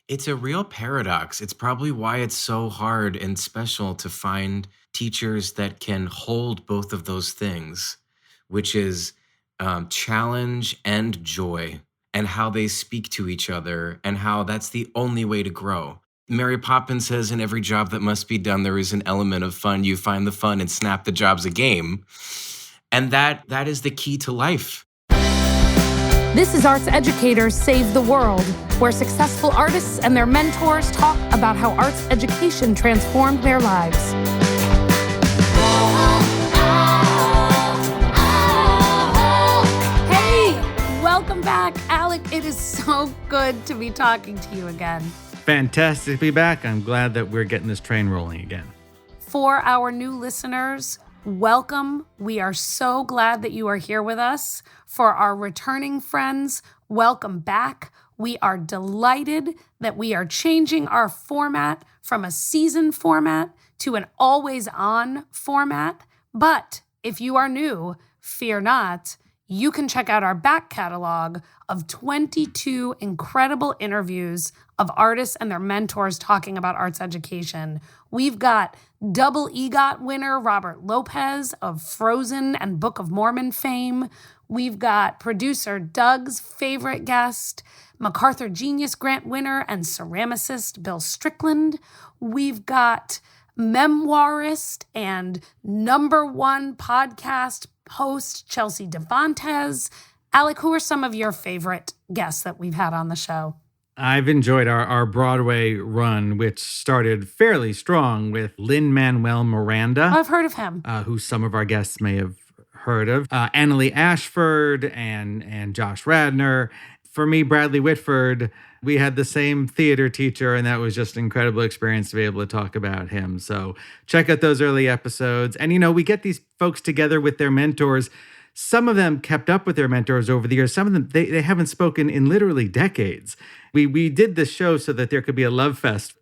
It's a real paradox. It's probably why it's so hard and special to find teachers that can hold both of those things, which is challenge and joy, and how they speak to each other, and how that's the only way to grow. Mary Poppins says, in every job that must be done, there is an element of fun. You find the fun and snap the job's a game. And that is the key to life. This is Arts Educators Save the World, where successful artists and their mentors talk about how arts education transformed their lives. Hey, welcome back, Alec. It is so good to be talking to you again. Fantastic to be back. I'm glad that we're getting this train rolling again. For our new listeners, welcome. We are so glad that you are here with us. For our returning friends, welcome back. We are delighted that we are changing our format from a season format to an always-on format. But if you are new, fear not. You can check out our back catalog of 22 incredible interviews of artists and their mentors talking about arts education. We've got double EGOT winner Robert Lopez of Frozen and Book of Mormon fame. We've got producer Doug's favorite guest, MacArthur Genius Grant winner and ceramicist Bill Strickland. We've got memoirist and #1 podcast host Chelsea Devantez. Alec, who are some of your favorite guests that we've had on the show? I've enjoyed our Broadway run, which started fairly strong with Lin-Manuel Miranda. I've heard of him. Who some of our guests may have heard of. Annalie Ashford and Josh Radnor. For me, Bradley Whitford, we had the same theater teacher, and that was just an incredible experience to be able to talk about him. So check out those early episodes. And, we get these folks together with their mentors. Some of them kept up with their mentors over the years. Some of them, they haven't spoken in literally decades. We did this show so that there could be a love fest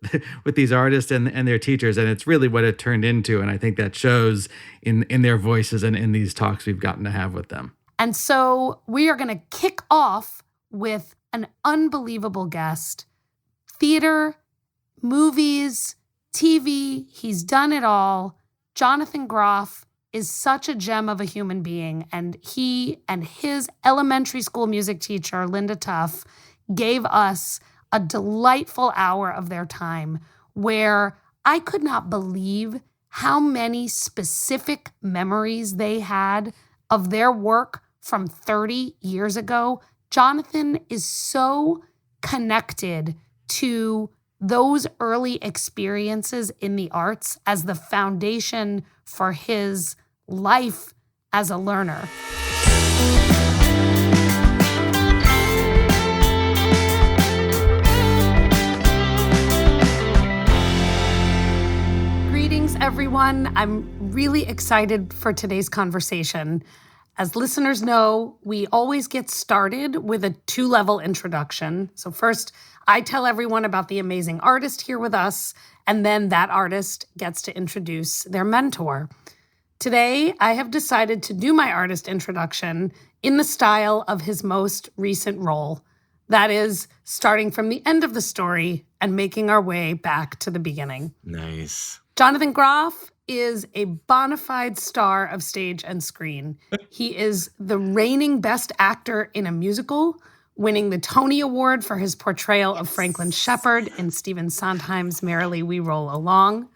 with these artists and their teachers, and it's really what it turned into. And I think that shows in their voices and in these talks we've gotten to have with them. And so we are going to kick off with an unbelievable guest. Theater, movies, TV, he's done it all. Jonathan Groff is such a gem of a human being, and he and his elementary school music teacher, Linda Tuff, gave us a delightful hour of their time where I could not believe how many specific memories they had of their work from 30 years ago. Jonathan is so connected to those early experiences in the arts as the foundation for his life as a learner. Greetings, everyone. I'm really excited for today's conversation. As listeners know, we always get started with a 2-level introduction. So first, I tell everyone about the amazing artist here with us, and then that artist gets to introduce their mentor. Today, I have decided to do my artist introduction in the style of his most recent role. That is, starting from the end of the story and making our way back to the beginning. Nice. Jonathan Groff is a bona fide star of stage and screen. He is the reigning best actor in a musical, winning the Tony Award for his portrayal of Franklin Shepard in Stephen Sondheim's Merrily We Roll Along.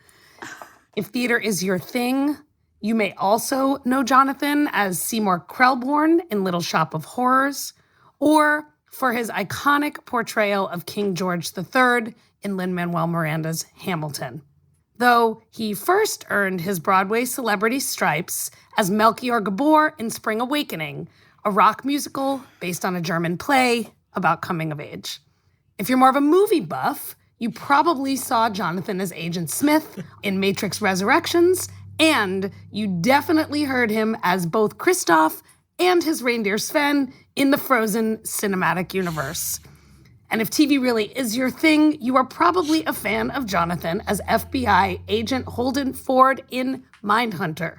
If theater is your thing, you may also know Jonathan as Seymour Krelborn in Little Shop of Horrors, or for his iconic portrayal of King George III in Lin-Manuel Miranda's Hamilton. Though he first earned his Broadway celebrity stripes as Melchior Gabor in Spring Awakening, a rock musical based on a German play about coming of age. If you're more of a movie buff, you probably saw Jonathan as Agent Smith in Matrix Resurrections, and you definitely heard him as both Kristoff and his reindeer Sven in the Frozen cinematic universe. And if TV really is your thing, you are probably a fan of Jonathan as FBI agent Holden Ford in Mindhunter.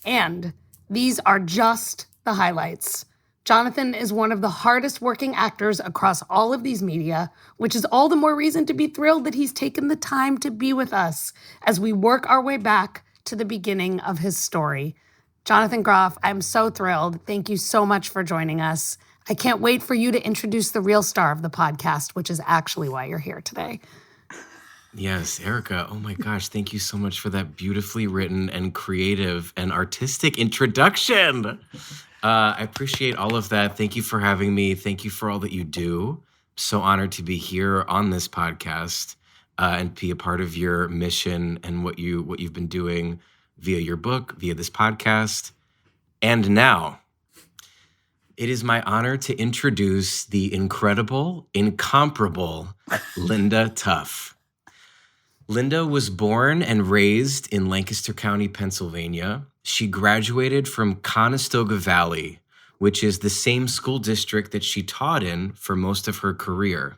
And these are just the highlights. Jonathan is one of the hardest working actors across all of these media, which is all the more reason to be thrilled that he's taken the time to be with us as we work our way back to the beginning of his story. Jonathan Groff, I'm so thrilled. Thank you so much for joining us. I can't wait for you to introduce the real star of the podcast, which is actually why you're here today. Yes, Erica. Oh my gosh. Thank you so much for that beautifully written and creative and artistic introduction. I appreciate all of that. Thank you for having me. Thank you for all that you do. So honored to be here on this podcast and be a part of your mission and what you've been doing via your book, via this podcast. And now, it is my honor to introduce the incredible, incomparable Linda Tuff. Linda was born and raised in Lancaster County, Pennsylvania. She graduated from Conestoga Valley, which is the same school district that she taught in for most of her career.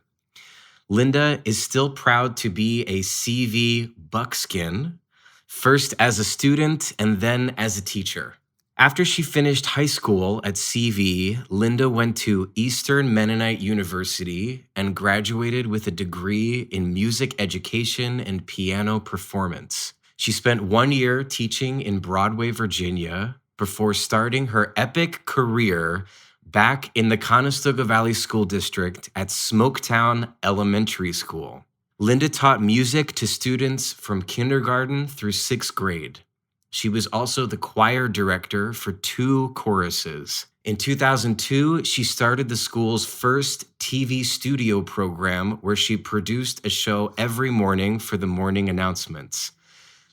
Linda is still proud to be a CV buckskin, first as a student and then as a teacher. After she finished high school at CV, Linda went to Eastern Mennonite University and graduated with a degree in music education and piano performance. She spent 1 year teaching in Broadway, Virginia, before starting her epic career back in the Conestoga Valley School District at Smoketown Elementary School. Linda taught music to students from kindergarten through 6th grade. She was also the choir director for 2 choruses. In 2002, she started the school's first TV studio program where she produced a show every morning for the morning announcements.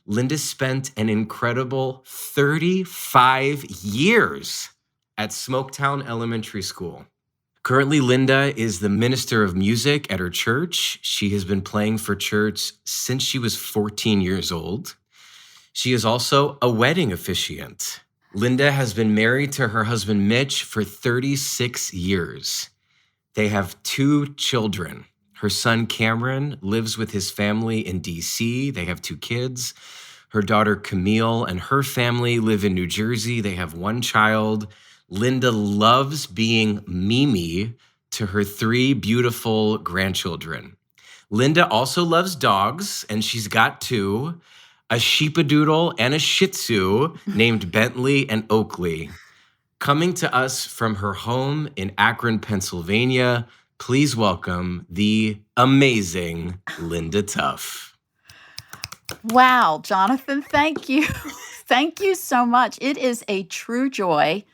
Linda spent an incredible 35 years at Smoketown Elementary School. Currently, Linda is the minister of music at her church. She has been playing for church since she was 14 years old. She is also a wedding officiant. Linda has been married to her husband, Mitch, for 36 years. They have 2 children. Her son, Cameron, lives with his family in D.C. They have 2 kids. Her daughter, Camille, and her family live in New Jersey. They have 1 child. Linda loves being Mimi to her 3 beautiful grandchildren. Linda also loves dogs, and she's got 2. A sheepadoodle and a shih tzu named Bentley and Oakley. Coming to us from her home in Akron, Pennsylvania, please welcome the amazing Linda Tuff. Wow, Jonathan, thank you. Thank you so much. It is a true joy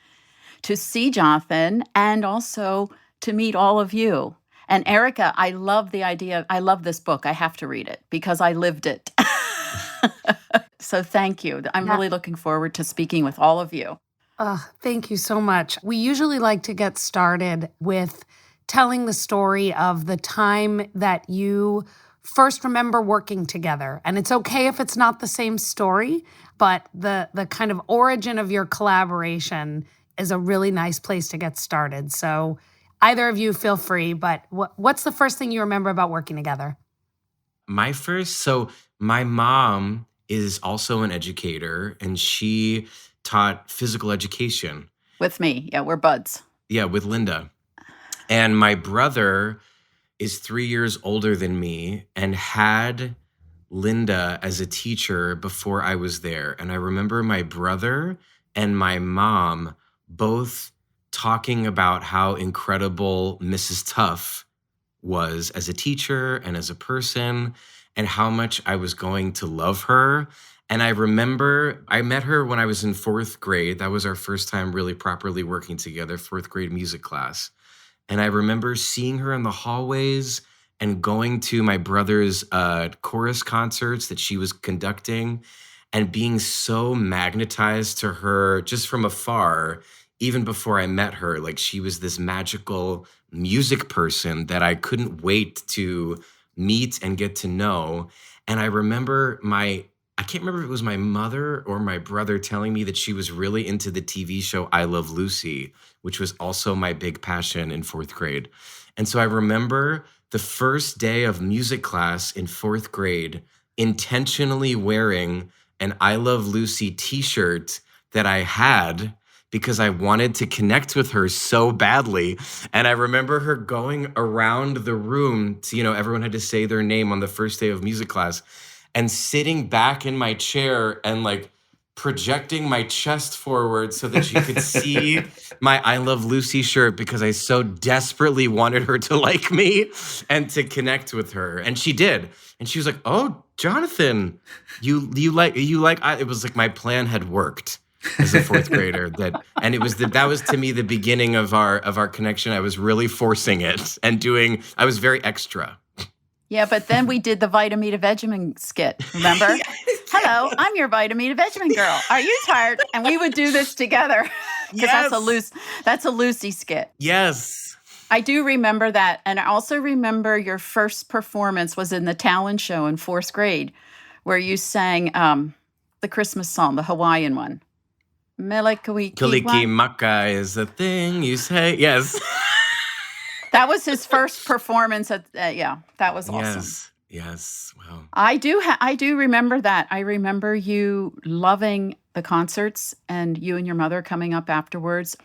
to see Jonathan and also to meet all of you. And Erica, I love the idea. I love this book. I have to read it because I lived it. So thank you. I'm really looking forward to speaking with all of you. Thank you so much. We usually like to get started with telling the story of the time that you first remember working together. And it's okay if it's not the same story, but the kind of origin of your collaboration is a really nice place to get started. So either of you feel free, but what's the first thing you remember about working together? My mom is also an educator, and she taught physical education. With me. Yeah, we're buds. Yeah, with Linda. And my brother is 3 years older than me and had Linda as a teacher before I was there. And I remember my brother and my mom both talking about how incredible Mrs. Tuff was as a teacher and as a person, and how much I was going to love her. And I remember I met her when I was in 4th grade. That was our first time really properly working together, 4th grade music class. And I remember seeing her in the hallways and going to my brother's chorus concerts that she was conducting and being so magnetized to her just from afar, even before I met her. Like, she was this magical music person that I couldn't wait to meet and get to know. And I remember I can't remember if it was my mother or my brother telling me that she was really into the TV show I Love Lucy, which was also my big passion in 4th grade. And so I remember the first day of music class in 4th grade intentionally wearing an I Love Lucy t-shirt that I had because I wanted to connect with her so badly. And I remember her going around the room to, everyone had to say their name on the first day of music class, and sitting back in my chair and like projecting my chest forward so that she could see my I Love Lucy shirt, because I so desperately wanted her to like me and to connect with her. And she did. And she was like, "Oh, Jonathan, you like it was like my plan had worked as a fourth grader. And it was that was to me the beginning of our connection. I was really forcing it and I was very extra." Yeah, but then we did the Vitamita Vegemin skit, remember? Hello, I'm your Vitamita Vegemin girl. Are you tired? And we would do this together. Because that's a Lucy skit. Yes. I do remember that. And I also remember your first performance was in the talent show in fourth grade, where you sang the Christmas song, the Hawaiian one. Kaliki Maka is the thing you say. Yes. That was his first performance that was awesome. Yes. Wow. I do remember that. I remember you loving the concerts and you and your mother coming up afterwards.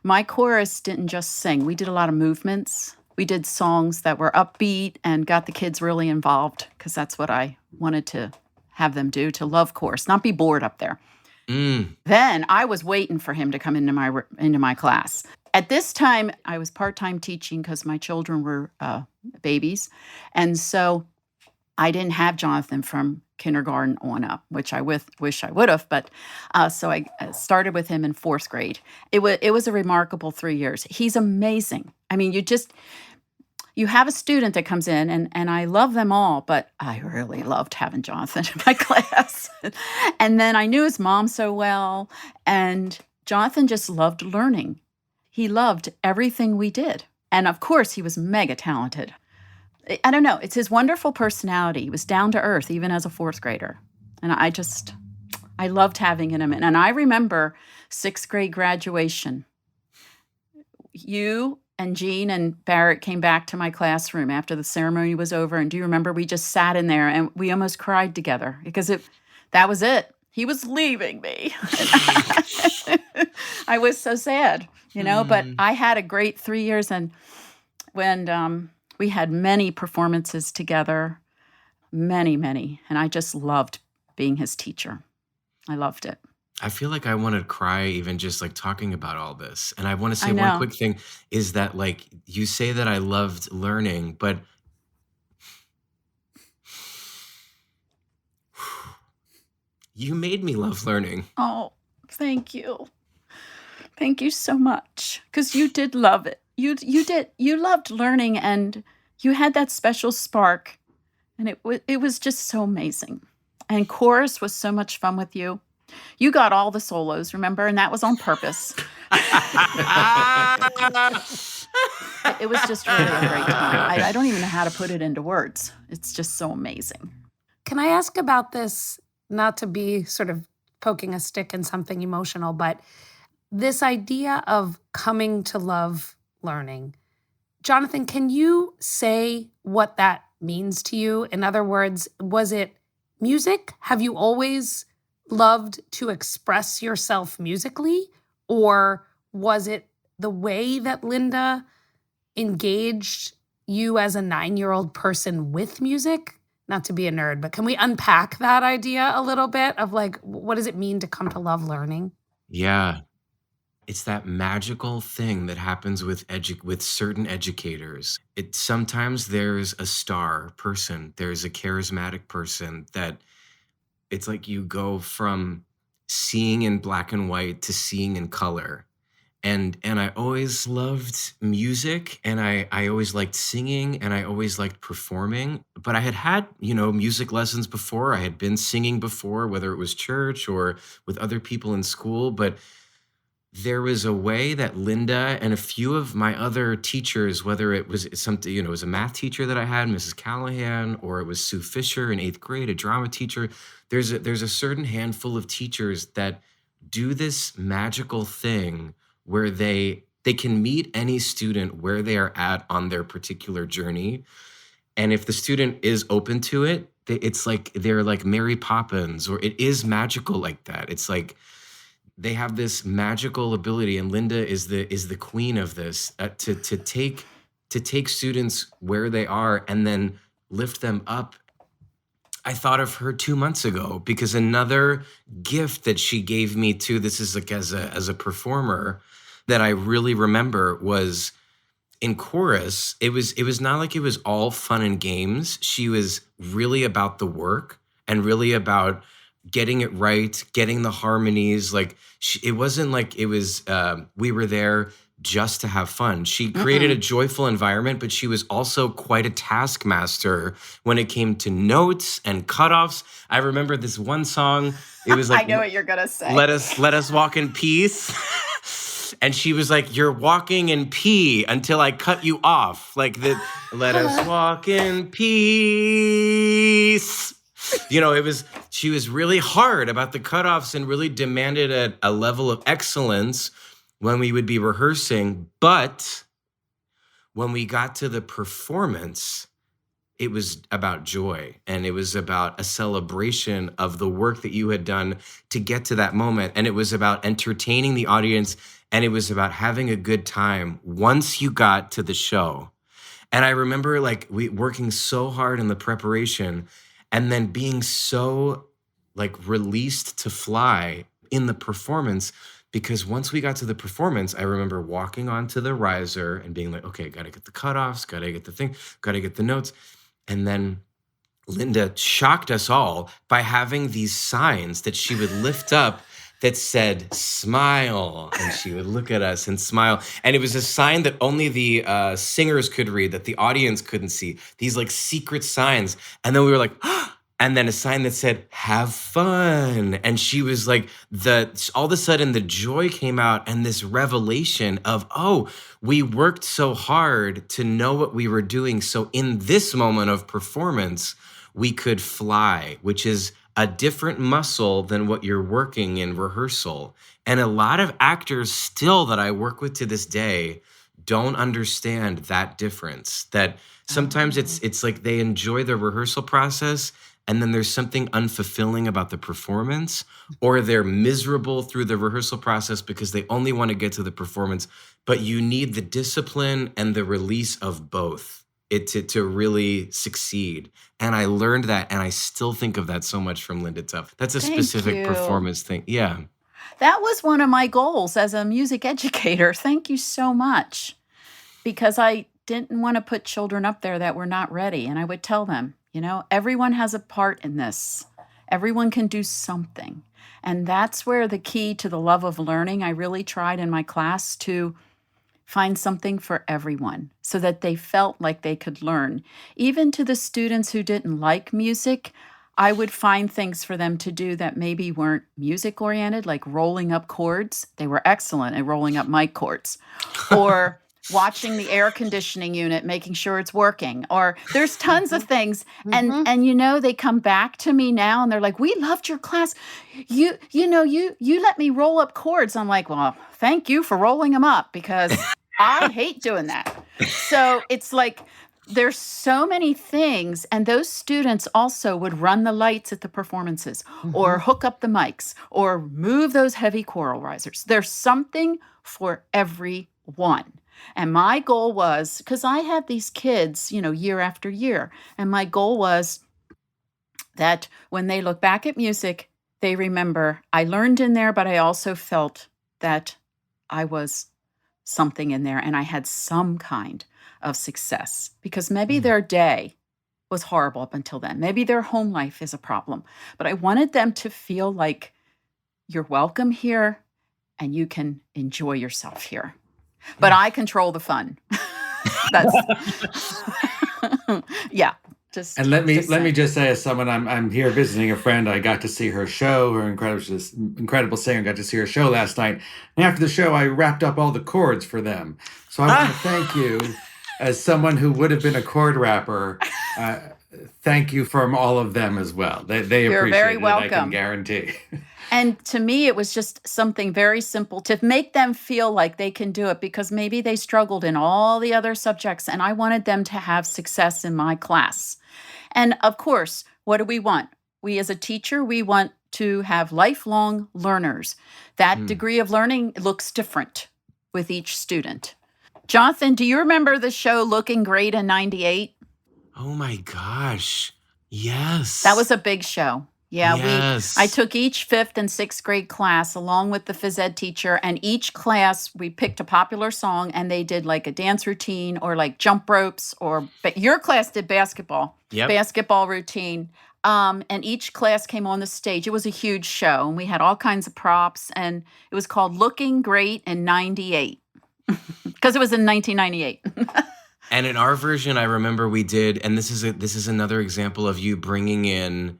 My chorus didn't just sing. We did a lot of movements. We did songs that were upbeat and got the kids really involved, because that's what I wanted to have them do, to love chorus, not be bored up there. Then I was waiting for him to come into my class. At this time, I was part-time teaching because my children were babies. And so I didn't have Jonathan from kindergarten on up, which I wish I would have. But so I started with him in fourth grade. It was a remarkable 3 years. He's amazing. I mean, you have a student that comes in, and I love them all, but I really loved having Jonathan in my class. And then I knew his mom so well, and Jonathan just loved learning. He loved everything we did. And of course, he was mega talented. I don't know. It's his wonderful personality. He was down to earth, even as a fourth grader. And I loved having him. And I remember sixth grade graduation. You and Jean and Barrett came back to my classroom after the ceremony was over. And do you remember we just sat in there and we almost cried together, because that was it. He was leaving me. I was so sad, but I had a great 3 years. And when we had many performances together, many, many. And I just loved being his teacher. I loved it. I feel like I want to cry even just like talking about all this. And I want to say one quick thing is that, like, you say that I loved learning, but you made me love learning. Oh, thank you. Thank you so much. Because you did love it. You did. You loved learning, and you had that special spark. And it was just so amazing. And chorus was so much fun with you. You got all the solos, remember? And that was on purpose. It was just really a great time. I don't even know how to put it into words. It's just so amazing. Can I ask about this, not to be sort of poking a stick in something emotional, but this idea of coming to love learning? Jonathan, can you say what that means to you? In other words, was it music? Have you always loved to express yourself musically? Or was it the way that Linda engaged you as a 9-year-old person with music? Not to be a nerd, but can we unpack that idea a little bit of, like, what does it mean to come to love learning? Yeah. It's that magical thing that happens with certain educators. Sometimes there's a star person, there's a charismatic person that it's like you go from seeing in black and white to seeing in color. And I always loved music, and I always liked singing, and I always liked performing. But I had music lessons before. I had been singing before, whether it was church or with other people in school. But there was a way that Linda and a few of my other teachers, whether it was something, it was a math teacher that I had, Mrs. Callahan, or it was Sue Fisher in 8th grade, a drama teacher. There's a certain handful of teachers that do this magical thing where they can meet any student where they are at on their particular journey. And if the student is open to it, it's like they're like Mary Poppins, or it is magical like that. It's like they have this magical ability, and Linda is the queen of this, to take students where they are and then lift them up. I thought of her 2 months ago because another gift that she gave me too, this is like as a performer, that I really remember was in chorus. It was not like it was all fun and games. She was really about the work and really about getting it right, getting the harmonies. Like it wasn't like it was we were there just to have fun. She created a joyful environment, but she was also quite a taskmaster when it came to notes and cutoffs. I remember this one song. It was I like, know what you're going to say. let us walk in peace. And she was like, you're walking in pee until I cut you off. Like let us walk in peace. She was really hard about the cutoffs and really demanded a level of excellence when we would be rehearsing. But when we got to the performance, it was about joy, and it was about a celebration of the work that you had done to get to that moment. And it was about entertaining the audience, and it was about having a good time once you got to the show. And I remember like we working so hard in the preparation and then being so like released to fly in the performance, because once we got to the performance, I remember walking onto the riser and being like, okay, got to get the cutoffs, got to get the thing, got to get the notes. And then Linda shocked us all by having these signs that she would lift up that said, smile. And she would look at us and smile. And it was a sign that only the singers could read, that the audience couldn't see. These like secret signs. And then we were like, and then a sign that said, have fun. And she was like, all of a sudden the joy came out, and this revelation of, oh, we worked so hard to know what we were doing. So in this moment of performance, we could fly, which is a different muscle than what you're working in rehearsal. And a lot of actors still that I work with to this day don't understand that difference, that sometimes it's like they enjoy the rehearsal process, and then there's something unfulfilling about the performance, or they're miserable through the rehearsal process because they only want to get to the performance. But you need the discipline and the release of both to really succeed. And I learned that, and I still think of that so much from Linda Tuff. That's a Thank specific you. performance thing. Yeah. That was one of my goals as a music educator. Thank you so much. Because I didn't want to put children up there that were not ready. And I would tell them, everyone has a part in this. Everyone can do something. And that's where the key to the love of learning, I really tried in my class to find something for everyone so that they felt like they could learn. Even to the students who didn't like music, I would find things for them to do that maybe weren't music oriented, like rolling up chords. They were excellent at rolling up mic chords. Or watching the air conditioning unit, making sure it's working. Or there's tons of things. And they come back to me now and they're like, we loved your class. You let me roll up chords. I'm like, well, thank you for rolling them up, because I hate doing that. So it's like, there's so many things. And those students also would run the lights at the performances, or hook up the mics, or move those heavy choral risers. There's something for everyone. And my goal was, because I had these kids, year after year, and my goal was that when they look back at music, they remember I learned in there, but I also felt that I was something in there and I had some kind of success, because maybe their day was horrible up until then. Maybe their home life is a problem, but I wanted them to feel like you're welcome here and you can enjoy yourself here. But I control the fun. That's yeah. And let me just say, as someone, I'm here visiting a friend. I got to see her show. Her incredible singer. Got to see her show last night. And after the show, I wrapped up all the chords for them. So I want to thank you, as someone who would have been a chord rapper. Thank you from all of them as well. They You're appreciate very it. welcome. I can guarantee. And to me, it was just something very simple to make them feel like they can do it, because maybe they struggled in all the other subjects, and I wanted them to have success in my class. And of course, what do we want? We as a teacher, we want to have lifelong learners. That degree of learning looks different with each student. Jonathan, do you remember the show Looking Great in 98? Oh my gosh. Yes. That was a big show. Yeah, Yes. I took each 5th and 6th grade class along with the phys ed teacher, and each class we picked a popular song and they did like a dance routine or like jump ropes, but your class did basketball. Yep. Basketball routine. And each class came on the stage. It was a huge show and we had all kinds of props, and it was called Looking Great in 98 because it was in 1998. And in our version, I remember we did, and this is another example of you bringing in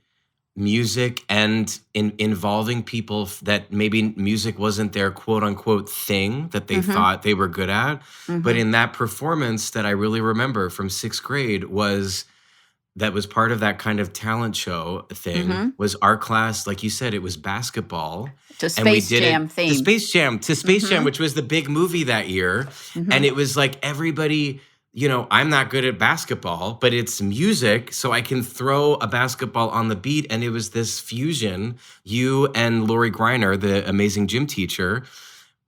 music and involving people that maybe music wasn't their quote unquote thing that they thought they were good at. But in that performance that I really remember from 6th grade that was part of that kind of talent show thing was our class, like you said, it was basketball. To Space Jam theme. To Space Jam, which was the big movie that year. And it was like everybody, I'm not good at basketball, but it's music, so I can throw a basketball on the beat. And it was this fusion, you and Lori Greiner, the amazing gym teacher,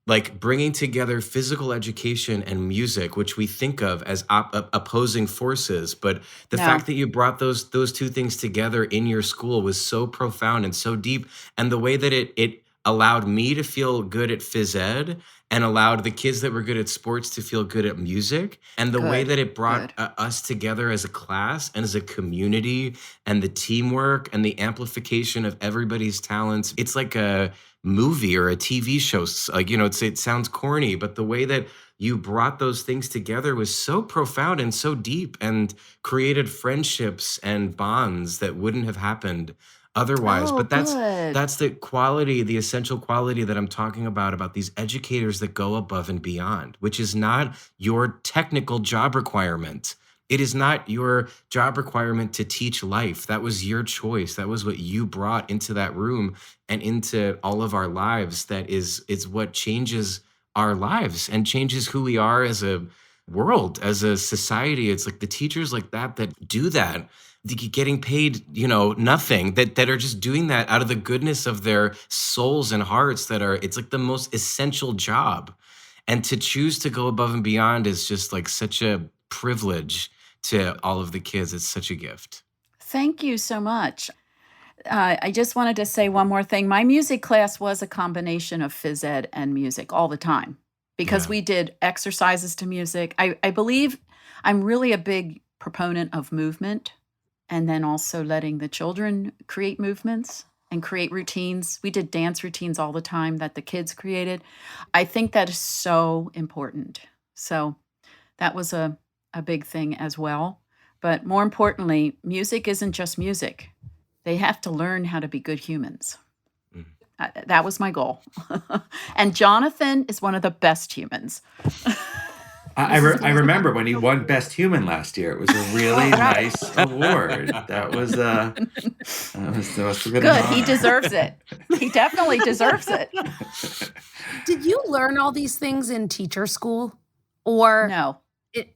like bringing together physical education and music, which we think of as opposing forces. But the fact that you brought those two things together in your school was so profound and so deep. And the way that it allowed me to feel good at phys ed and allowed the kids that were good at sports to feel good at music, and the way that it brought us together as a class and as a community, and the teamwork and the amplification of everybody's talents. It's like a movie or a TV show. Like, it sounds corny, but the way that you brought those things together was so profound and so deep, and created friendships and bonds that wouldn't have happened otherwise. But that's the quality, the essential quality that I'm talking about these educators that go above and beyond, which is not your technical job requirement. It is not your job requirement to teach life. That was your choice. That was what you brought into that room and into all of our lives. That is what changes our lives and changes who we are as a world, as a society. It's like the teachers like that do that, getting paid, nothing, that are just doing that out of the goodness of their souls and hearts, it's like the most essential job. And to choose to go above and beyond is just like such a privilege to all of the kids. It's such a gift. Thank you so much. I just wanted to say one more thing. My music class was a combination of phys ed and music all the time, because we did exercises to music. I believe I'm really a big proponent of movement, and then also letting the children create movements and create routines. We did dance routines all the time that the kids created. I think that is so important. So that was a big thing as well. But more importantly, music isn't just music. They have to learn how to be good humans. That was my goal. And Jonathan is one of the best humans. I remember when he won Best Human last year. It was a really nice award. That was a good. Good. He deserves it. He definitely deserves it. Did you learn all these things in teacher school, or no?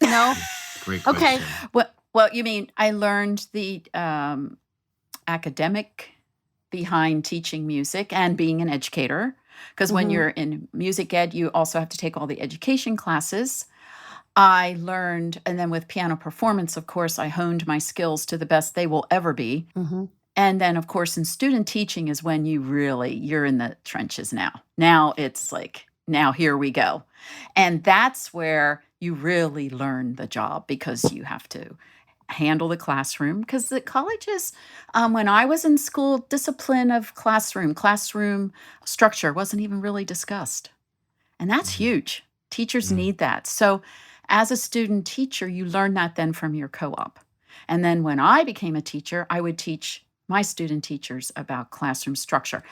No. Great question. Okay. Well, you mean I learned the academic behind teaching music and being an educator, because when you're in music ed, you also have to take all the education classes. I learned, and then with piano performance, of course, I honed my skills to the best they will ever be. And then, of course, in student teaching is when you're in the trenches now. Now it's like, now here we go. And that's where you really learn the job, because you have to handle the classroom, because the colleges, when I was in school, discipline of classroom structure wasn't even really discussed. And that's huge. Teachers need that. So as a student teacher, you learn that then from your co-op. And then when I became a teacher, I would teach my student teachers about classroom structure.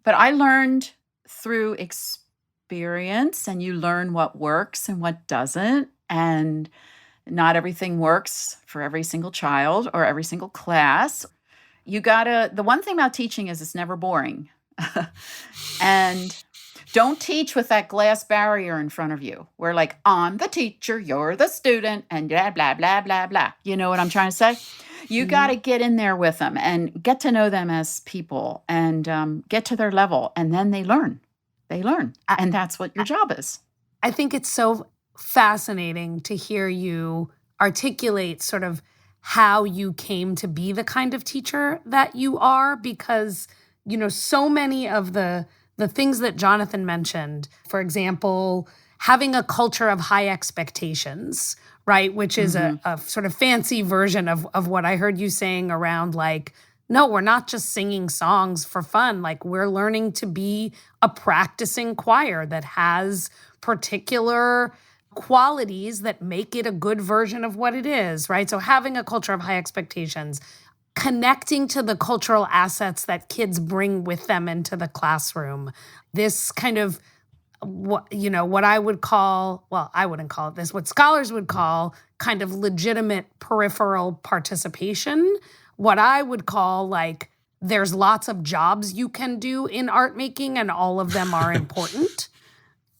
But I learned through experience, and you learn what works and what doesn't. And not everything works for every single child or every single class. The one thing about teaching is it's never boring. And don't teach with that glass barrier in front of you. Where I'm the teacher, you're the student, and blah, blah, blah, blah, blah. You know what I'm trying to say? You got to get in there with them and get to know them as people and get to their level. And then they learn. They learn. And that's what your job is. I think it's so fascinating to hear you articulate sort of how you came to be the kind of teacher that you are, because, so many of the things that Jonathan mentioned, for example, having a culture of high expectations, right? Which is a sort of fancy version of what I heard you saying around like, no, we're not just singing songs for fun. Like, we're learning to be a practicing choir that has particular qualities that make it a good version of what it is, right? So having a culture of high expectations, connecting to the cultural assets that kids bring with them into the classroom, this kind of what I would call, well, I wouldn't call it this, what scholars would call kind of legitimate peripheral participation, what I would call like there's lots of jobs you can do in art making and all of them are important.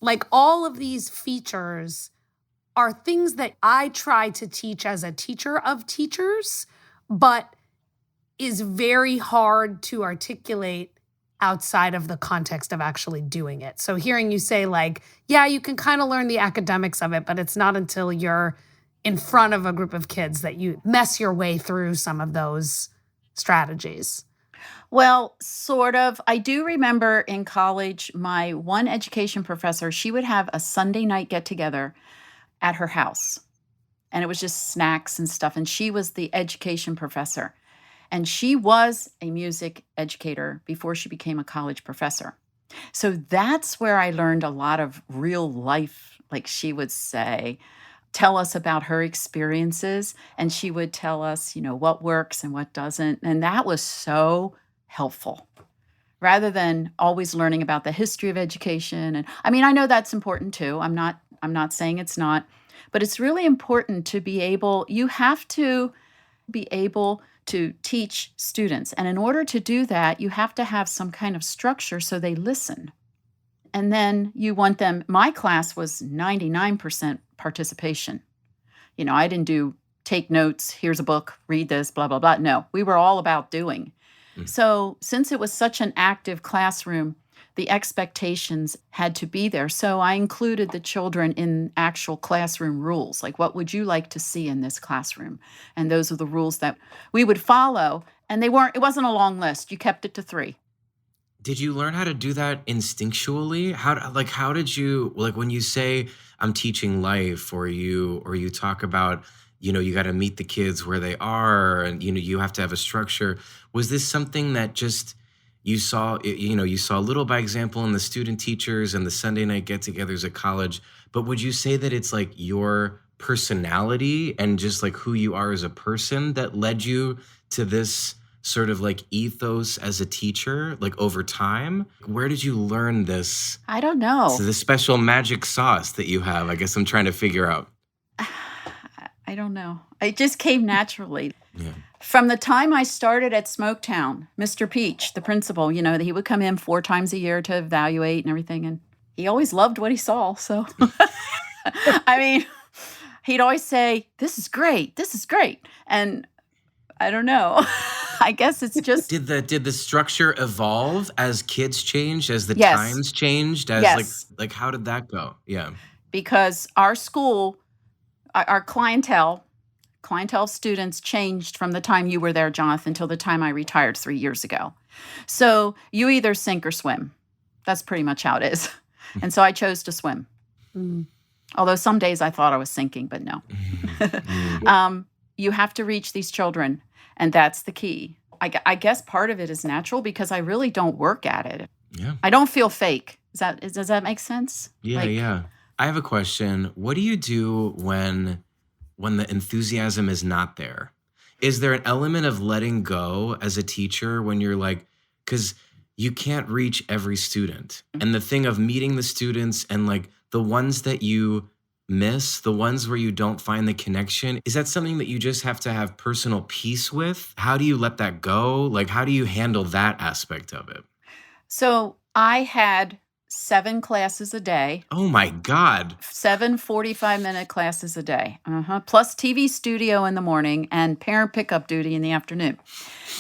Like all of these features are things that I try to teach as a teacher of teachers, but is very hard to articulate outside of the context of actually doing it. So hearing you say like, yeah, you can kind of learn the academics of it, but it's not until you're in front of a group of kids that you mess your way through some of those strategies. Well, sort of. I do remember in college, my one education professor, she would have a Sunday night get together at her house. And it was just snacks and stuff. And she was the education professor. And she was a music educator before she became a college professor. So that's where I learned a lot of real life, like she would say, tell us about her experiences. And she would tell us, what works and what doesn't. And that was so helpful, rather than always learning about the history of education. And I mean, I know that's important too. I'm not saying it's not, but it's really important to be able, you have to be able to teach students. And in order to do that, you have to have some kind of structure so they listen. And then you want them, my class was 99% participation. I didn't do take notes, here's a book, read this, blah, blah, blah. No, we were all about doing. So since it was such an active classroom, the expectations had to be there. So I included the children in actual classroom rules. Like, what would you like to see in this classroom? And those are the rules that we would follow. And it wasn't a long list. You kept it to 3. Did you learn how to do that instinctually? How did you, like, when you say I'm teaching life, or you talk about, you got to meet the kids where they are, and you have to have a structure. Was this something that just you saw little by example in the student teachers and the Sunday night get-togethers at college, but would you say that it's like your personality and just like who you are as a person that led you to this sort of like ethos as a teacher, like over time? Where did you learn this? I don't know. So the special magic sauce that you have, I guess I'm trying to figure out. I don't know. It just came naturally. Yeah. From the time I started at Smoketown, Mr. Peach, the principal, he would come in 4 times a year to evaluate and everything. And he always loved what he saw. So, I mean, he'd always say, this is great. This is great. And I don't know. I guess it's just. Did the structure evolve as kids changed, as the Yes. times changed? As Yes. like how did that go? Yeah. Because our school, our clientele of students changed from the time you were there, Jonathan, till the time I retired 3 years ago. So you either sink or swim. That's pretty much how it is. And so I chose to swim. Although some days I thought I was sinking, but no. You have to reach these children, and that's the key. I guess part of it is natural because I really don't work at it. Yeah. I don't feel fake. Does that make sense? Yeah, yeah. I have a question. What do you do when the enthusiasm is not there? Is there an element of letting go as a teacher when you're like, because you can't reach every student, and the thing of meeting the students and like the ones that you miss, the ones where you don't find the connection, is that something that you just have to have personal peace with? How do you let that go? Like, how do you handle that aspect of it? So I had 7 classes a day, Oh my God. 7 45-minute classes a day, plus TV studio in the morning and parent pickup duty in the afternoon.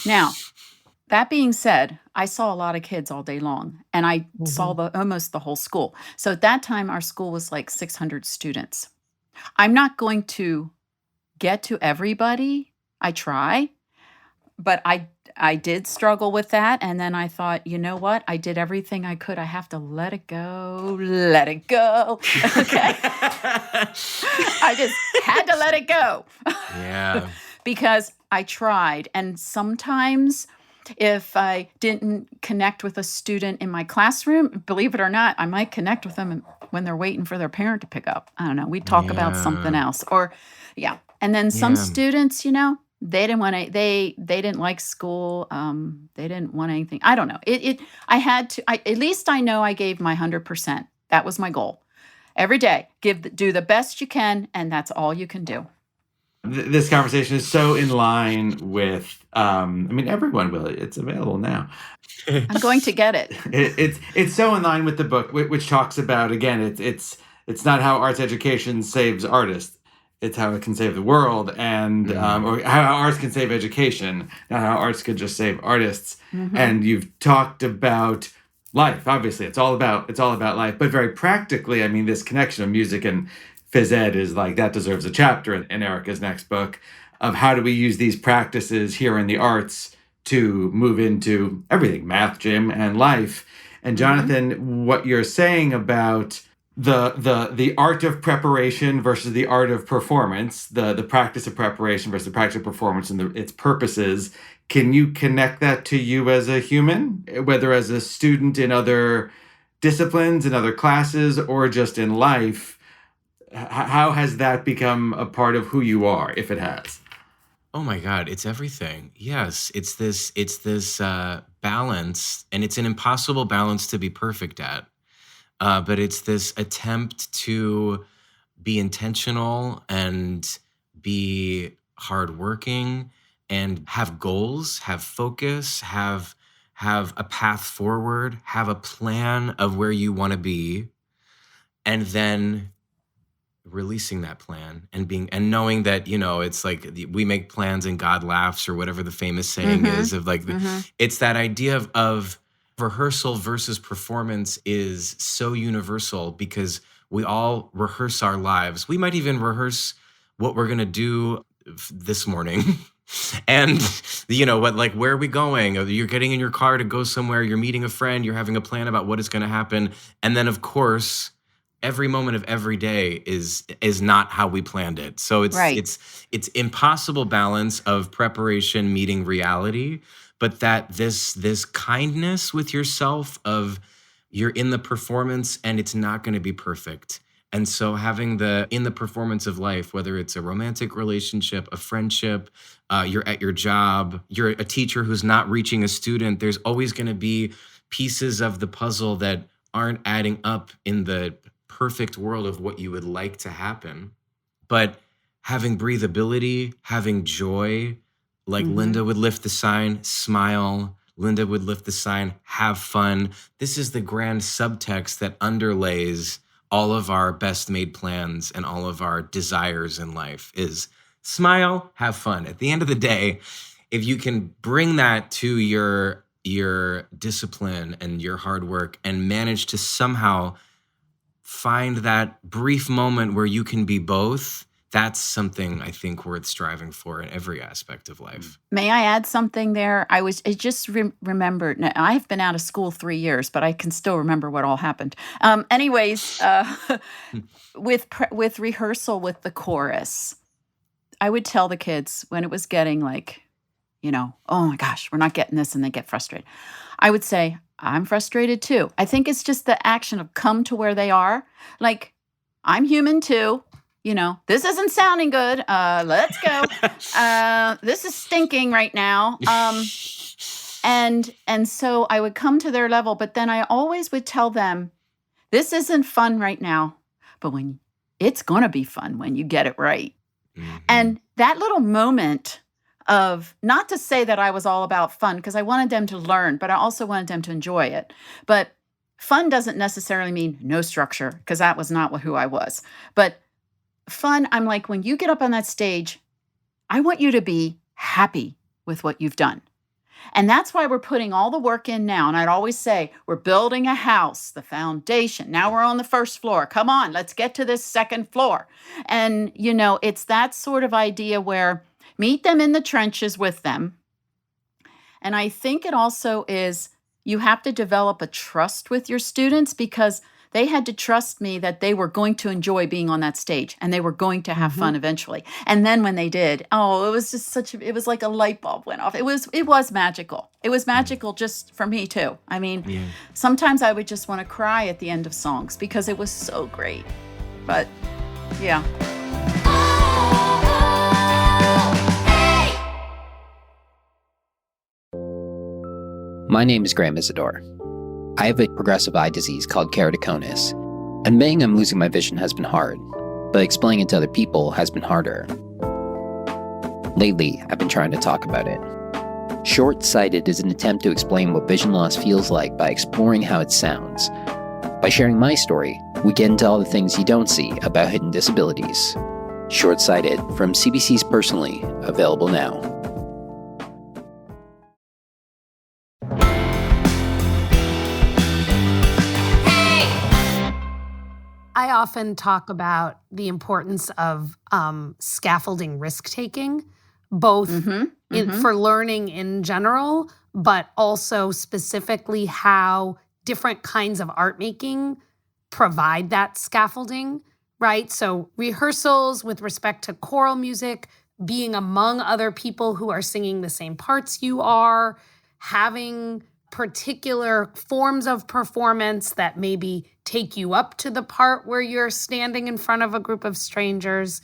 Now, that being said, I saw a lot of kids all day long, and I saw almost the whole school. So at that time, our school was like 600 students. I'm not going to get to everybody. I try, but I did struggle with that. And then I thought, you know what? I did everything I could. I have to let it go, let it go. Okay. I just had to let it go. Yeah. Because I tried. And sometimes if I didn't connect with a student in my classroom, believe it or not, I might connect with them when they're waiting for their parent to pick up. I don't know. We'd talk about something else. Or, yeah. And then some students, they didn't want to, they didn't like school. They didn't want anything. I don't know. I had to, at least I know I gave my 100%. That was my goal. Every day, do the best you can, and that's all you can do. This conversation is so in line with, everyone will. It's available now. I'm going to get it. It's so in line with the book, which talks about, again, it's not how arts education saves artists. It's how it can save the world, and or how arts can save education, not how arts could just save artists. And you've talked about life. Obviously, it's all about life, but very practically, this connection of music and phys ed is like, that deserves a chapter in Erica's next book of how do we use these practices here in the arts to move into everything, math, gym, and life. And Jonathan, what you're saying about the art of preparation versus the art of performance, the practice of preparation versus the practice of performance and its purposes, can you connect that to you as a human, whether as a student in other disciplines, in other classes, or just in life? How has that become a part of who you are, if it has? Oh my God, it's everything. Yes, it's this balance, and it's an impossible balance to be perfect at. But it's this attempt to be intentional and be hardworking and have goals, have focus, have a path forward, have a plan of where you want to be, and then releasing that plan and knowing that, it's like we make plans and God laughs, or whatever the famous saying is of like, it's that idea of rehearsal versus performance is so universal because we all rehearse our lives. We might even rehearse what we're going to do this morning. And where are we going? You're getting in your car to go somewhere, you're meeting a friend, you're having a plan about what is going to happen. And then of course, every moment of every day is not how we planned it. So it's impossible balance of preparation meeting reality, but that this kindness with yourself of you're in the performance and it's not going to be perfect. And so having in the performance of life, whether it's a romantic relationship, a friendship, you're at your job, you're a teacher who's not reaching a student, there's always going to be pieces of the puzzle that aren't adding up in the perfect world of what you would like to happen. But having breathability, having joy, like Linda would lift the sign, smile. Linda would lift the sign, have fun. This is the grand subtext that underlays all of our best made plans and all of our desires in life is smile, have fun. At the end of the day, if you can bring that to your discipline and your hard work and manage to somehow find that brief moment where you can be both, that's something I think worth striving for in every aspect of life. May I add something there? I just remembered. Now, I've been out of school 3 years, but I can still remember what all happened. With rehearsal with the chorus, I would tell the kids when it was getting like, oh my gosh, we're not getting this, and they get frustrated. I would say, I'm frustrated too. I think it's just the action of come to where they are. Like, I'm human too. This isn't sounding good. Let's go. This is stinking right now. And so I would come to their level, but then I always would tell them, this isn't fun right now, but it's going to be fun when you get it right. And that little moment of, not to say that I was all about fun, because I wanted them to learn, but I also wanted them to enjoy it. But Fun doesn't necessarily mean no structure, because that was not who I was. But fun, I'm like, when you get up on that stage, I want you to be happy with what you've done. And that's why we're putting all the work in now. And I'd always say, we're building a house, the foundation. Now we're on the first floor. Come on, let's get to this second floor. And, it's that sort of idea where meet them in the trenches with them. And I think it also is you have to develop a trust with your students, because they had to trust me that they were going to enjoy being on that stage and they were going to have fun eventually. And then when they did, it was just it was like a light bulb went off. It was magical. It was magical just for me too. I mean, sometimes I would just want to cry at the end of songs because it was so great. But yeah. My name is Graham Isidore. I have a progressive eye disease called keratoconus. Admitting I'm losing my vision has been hard, but explaining it to other people has been harder. Lately, I've been trying to talk about it. Short-sighted is an attempt to explain what vision loss feels like by exploring how it sounds. By sharing my story, we get into all the things you don't see about hidden disabilities. Short-sighted from CBC's Personally, available now. I often talk about the importance of scaffolding risk-taking, both for learning in general, but also specifically how different kinds of art making provide that scaffolding, right? So rehearsals with respect to choral music, being among other people who are singing the same parts you are, having particular forms of performance that maybe take you up to the part where you're standing in front of a group of strangers.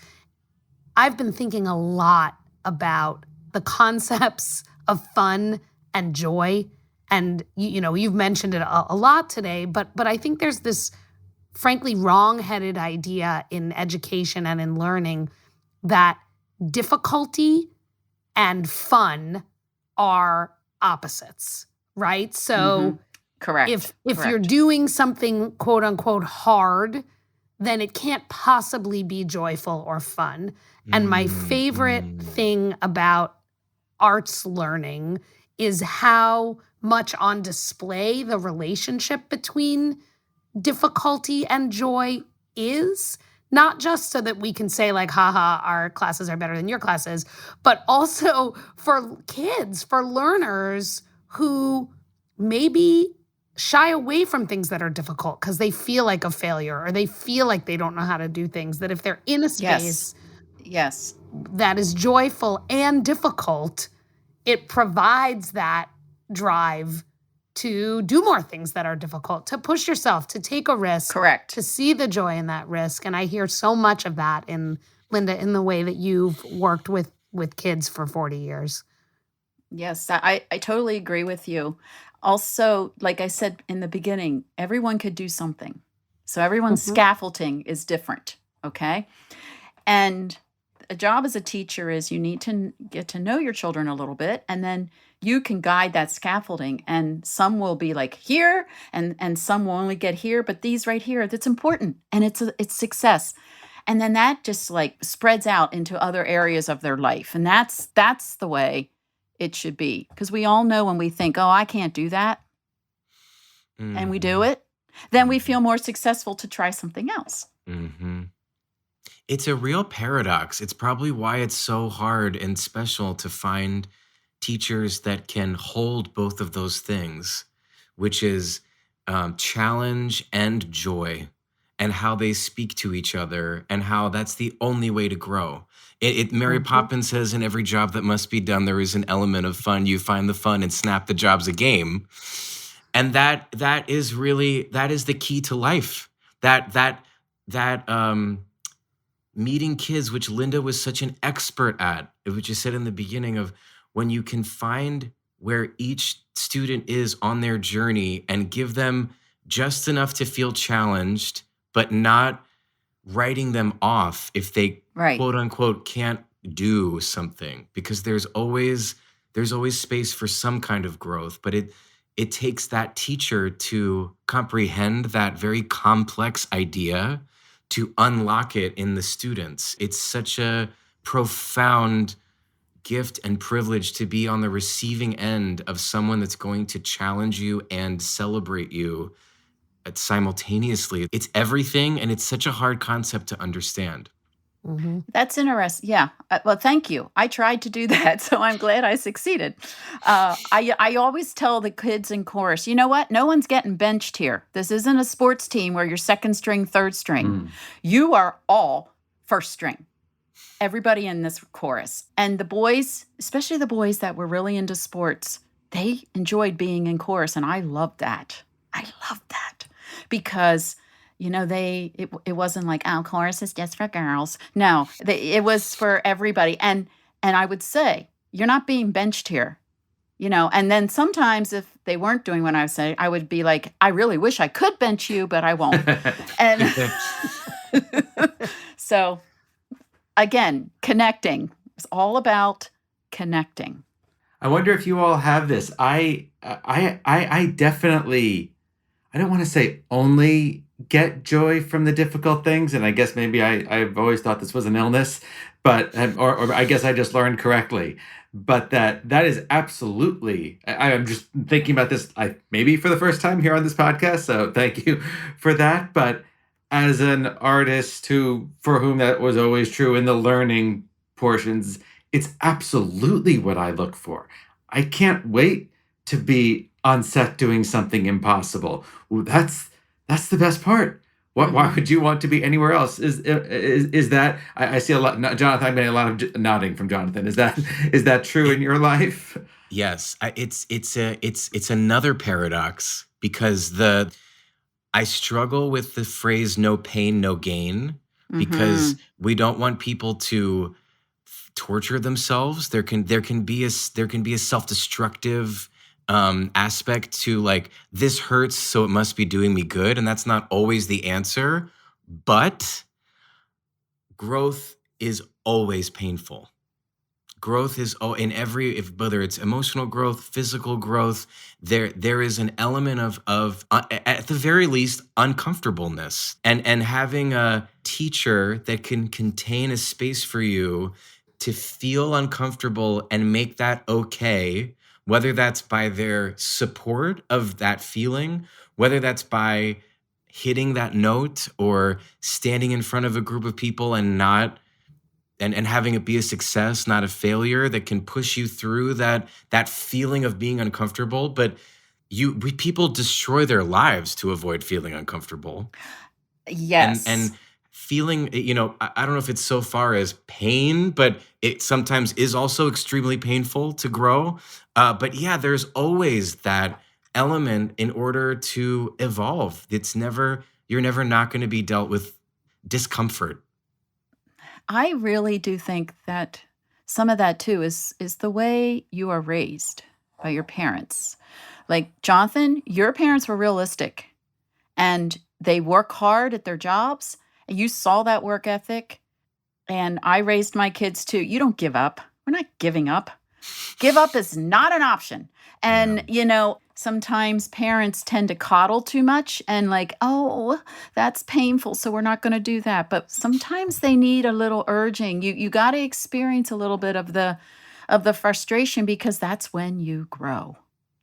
I've been thinking a lot about the concepts of fun and joy. And, you've mentioned it a lot today, but I think there's this frankly wrong-headed idea in education and in learning that difficulty and fun are opposites. Right? So correct. If you're doing something quote unquote hard, then it can't possibly be joyful or fun. And my favorite thing about arts learning is how much on display the relationship between difficulty and joy is. Not just so that we can say like, haha, our classes are better than your classes, but also for kids, for learners who maybe shy away from things that are difficult because they feel like a failure or they feel like they don't know how to do things, that if they're in a space that is joyful and difficult, it provides that drive to do more things that are difficult, to push yourself, to take a risk, to see the joy in that risk. And I hear so much of that in Linda, in the way that you've worked with kids for 40 years. Yes, I totally agree with you. Also, like I said in the beginning, everyone could do something. So everyone's scaffolding is different, okay? And a job as a teacher is you need to get to know your children a little bit, and then you can guide that scaffolding. And some will be like here, and some will only get here, but these right here, that's important, and it's success. And then that just like spreads out into other areas of their life. And that's the way it should be. Because we all know when we think, oh, I can't do that, and we do it, then we feel more successful to try something else. It's a real paradox. It's probably why it's so hard and special to find teachers that can hold both of those things, which is challenge and joy, and how they speak to each other, and how that's the only way to grow. Mary Poppins says, in every job that must be done, there is an element of fun. You find the fun and snap the job's a game. And that is the key to life. That meeting kids, which Linda was such an expert at, which you said in the beginning, of when you can find where each student is on their journey and give them just enough to feel challenged, but not writing them off if they quote unquote can't do something, because there's always space for some kind of growth. But it takes that teacher to comprehend that very complex idea, to unlock it in the students. It's such a profound gift and privilege to be on the receiving end of someone that's going to challenge you and celebrate you simultaneously. It's everything, and it's such a hard concept to understand. Mm-hmm. That's interesting. Yeah. Well, thank you. I tried to do that, so I'm glad I succeeded. I always tell the kids in chorus, you know what? No one's getting benched here. This isn't a sports team where you're second string, third string. You are all first string. Everybody in this chorus. And the boys, especially the boys that were really into sports, they enjoyed being in chorus, and I loved that. Because it wasn't like, oh, chorus is just for girls. No, it was for everybody. And I would say, you're not being benched here, and then sometimes if they weren't doing what I was saying, I would be like, I really wish I could bench you, but I won't. And so again, connecting. It's all about connecting. I wonder if you all have this. I definitely, I don't want to say only get joy from the difficult things, and I guess maybe I've always thought this was an illness, but or I guess I just learned correctly. But that is absolutely. I'm just thinking about this. Maybe for the first time here on this podcast, so thank you for that. But as an artist for whom that was always true in the learning portions, it's absolutely what I look for. I can't wait to be on set doing something impossible. That's the best part. Why would you want to be anywhere else? Is that I see a lot, Jonathan? I'm getting a lot of nodding from Jonathan. Is that true in your life? Yes, it's another paradox, because I struggle with the phrase "no pain, no gain," because we don't want people to torture themselves. There can be a self-destructive aspect to, like, this hurts, so it must be doing me good, and that's not always the answer. But growth is always painful. Growth is whether it's emotional growth, physical growth, there is an element of at the very least uncomfortableness, and having a teacher that can contain a space for you to feel uncomfortable and make that okay, whether that's by their support of that feeling, whether that's by hitting that note or standing in front of a group of people and not and having it be a success, not a failure, that can push you through that feeling of being uncomfortable. But people destroy their lives to avoid feeling uncomfortable. Yes. And feeling, I don't know if it's so far as pain, but it sometimes is also extremely painful to grow. But yeah, there's always that element in order to evolve. You're never not going to be dealt with discomfort. I really do think that some of that too is the way you are raised by your parents. Like, Jonathan, your parents were realistic and they work hard at their jobs, and you saw that work ethic. And I raised my kids too. You don't give up. We're not giving up. Give up is not an option. And, sometimes parents tend to coddle too much and, like, oh, that's painful, so we're not going to do that. But sometimes they need a little urging. You got to experience a little bit of the frustration, because that's when you grow.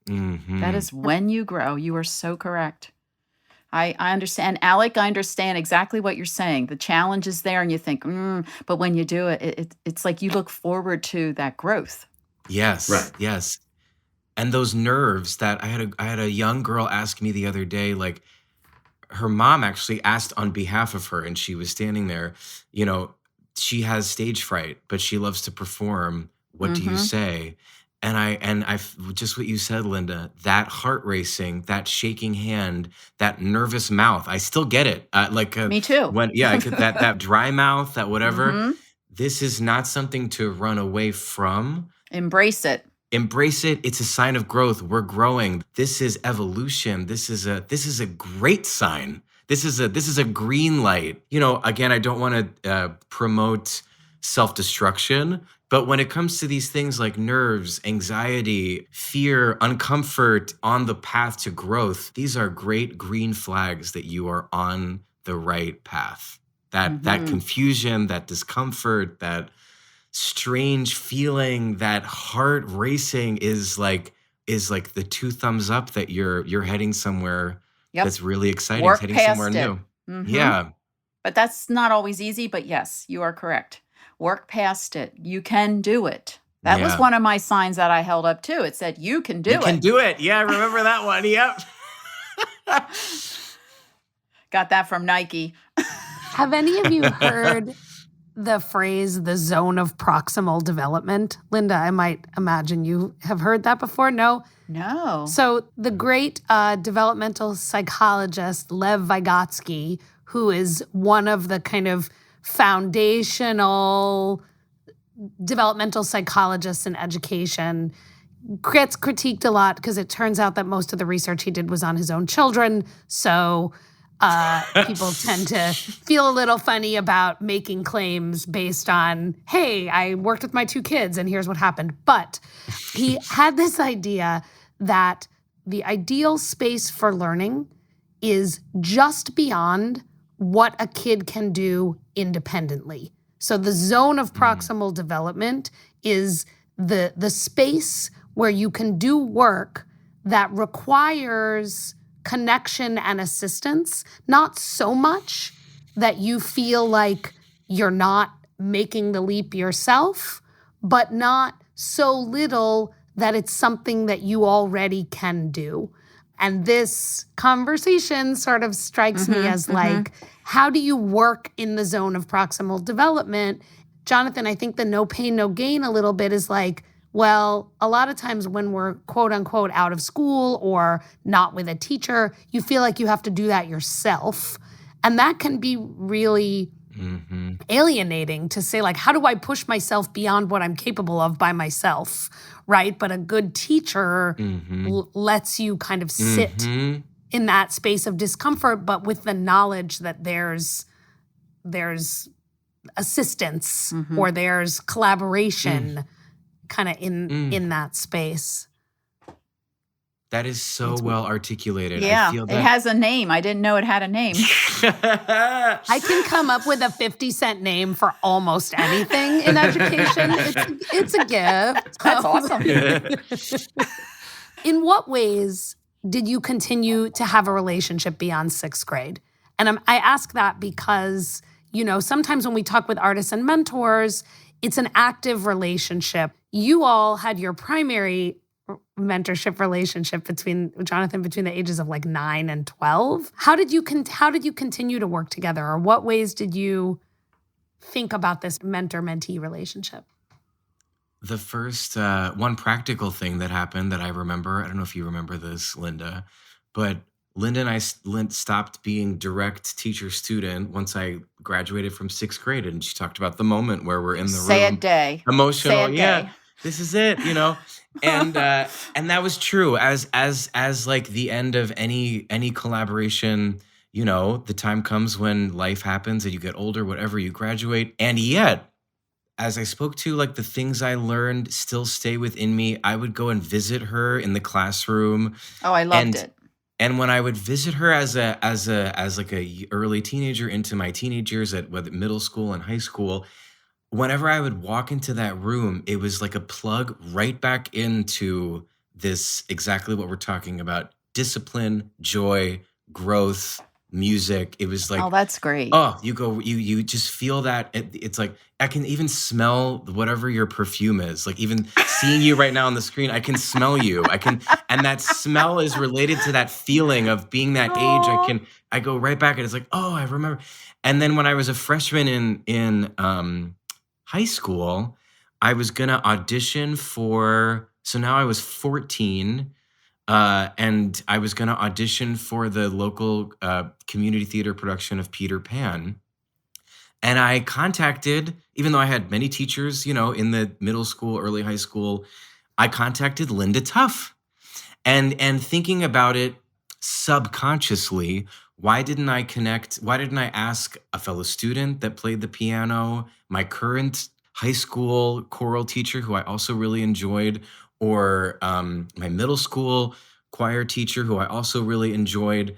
Mm-hmm. That is when you grow. You are so correct. I understand. Alec, I understand exactly what you're saying. The challenge is there and you think, but when you do it, it's like you look forward to that growth. Yes. Right. Yes. And those nerves that I had a young girl ask me the other day, like, her mom actually asked on behalf of her, and she was standing there, she has stage fright, but she loves to perform. What do you say? And I just what you said, Linda, that heart racing, that shaking hand, that nervous mouth. I still get it. Me too. I get that dry mouth, that whatever. This is not something to run away from. Embrace it. Embrace it. It's a sign of growth. We're growing. This is evolution. This is a great sign. This is a green light. Again, I don't want to promote self-destruction, But when it comes to these things like nerves, anxiety, fear, uncomfort on the path to growth, these are great green flags that you are on the right path. That confusion, that discomfort, that strange feeling, that heart racing is like the two thumbs up that you're heading somewhere that's really exciting. Work It's heading past somewhere it. new. Yeah. But that's not always easy, but yes, you are correct. Work past it. You can do it. That was one of my signs that I held up too. It said, you can do it. You can do it. Yeah, I remember that one. Yep. Got that from Nike. Have any of you heard the phrase, the zone of proximal development? Linda, I might imagine you have heard that before. No? No. So the great developmental psychologist, Lev Vygotsky, who is one of the kind of foundational developmental psychologists in education, gets critiqued a lot because it turns out that most of the research he did was on his own children. So people tend to feel a little funny about making claims based on, hey, I worked with my 2 kids and here's what happened. But he had this idea that the ideal space for learning is just beyond what a kid can do independently. So the zone of proximal development is the space where you can do work that requires connection and assistance, not so much that you feel like you're not making the leap yourself, but not so little that it's something that you already can do. And this conversation sort of strikes me as like, how do you work in the zone of proximal development? Jonathan, I think the no pain, no gain a little bit is like, well, a lot of times when we're quote unquote out of school or not with a teacher, you feel like you have to do that yourself. And that can be really alienating to say, like, how do I push myself beyond what I'm capable of by myself, right? But a good teacher lets you kind of sit in that space of discomfort, but with the knowledge that there's assistance or there's collaboration kind of in that space. That is so well articulated. Yeah, I feel that. It has a name. I didn't know it had a name. I can come up with a 50-cent name for almost anything in education. It's a gift. That's awesome. In what ways did you continue to have a relationship beyond 6th grade? And I ask that because, you know, sometimes when we talk with artists and mentors, it's an active relationship. You all had your primary mentorship relationship between the ages of like 9 and 12. How did you continue to work together, or what ways did you think about this mentor-mentee relationship? The first one practical thing that happened that I remember, I don't know if you remember this, Linda, but Linda and I stopped being direct teacher-student once I graduated from 6th grade, and she talked about the moment where we're in the room. Sad day. Emotional. Sad day. This is it, you know? And that was true as like the end of any collaboration. You know, the time comes when life happens and you get older, whatever, you graduate. And yet, as I spoke to, like, the things I learned still stay within me. I would go and visit her in the classroom. Oh, I loved it. And when I would visit her as like a early teenager into my teenage years at middle school and high school, whenever I would walk into that room, it was like a plug right back into this, exactly what we're talking about: discipline, joy, growth, music. It was like, oh, that's great. Oh, you just feel that. It's like, I can even smell whatever your perfume is. Like, even seeing you right now on the screen, I can smell you. And that smell is related to that feeling of being that age. I go right back and it's like, oh, I remember. And then when I was a freshman in high school, I was gonna audition for. So now I was 14. And I was going to audition for the local community theater production of Peter Pan. And I contacted, even though I had many teachers, you know, in the middle school, early high school, I contacted Linda Tuff. And thinking about it subconsciously, why didn't I ask a fellow student that played the piano, my current high school choral teacher who I also really enjoyed, or my middle school choir teacher who I also really enjoyed,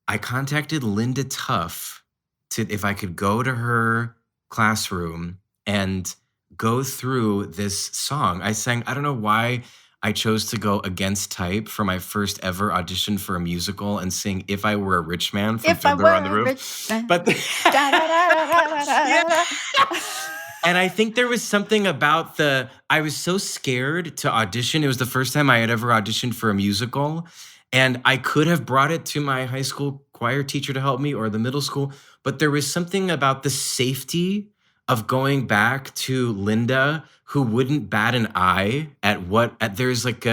I contacted Linda Tuff to if I could go to her classroom and go through this song. I don't know why I chose to go against type for my first ever audition for a musical and sing If I Were a Rich Man from If I Fiddler on the were a rich Roof. man. But Da, da, da, da, da, yeah. da, da, da. And I think there was something about I was so scared to audition. It was the first time I had ever auditioned for a musical. And I could have brought it to my high school choir teacher to help me or the middle school. But there was something about the safety of going back to Linda, who wouldn't bat an eye there's like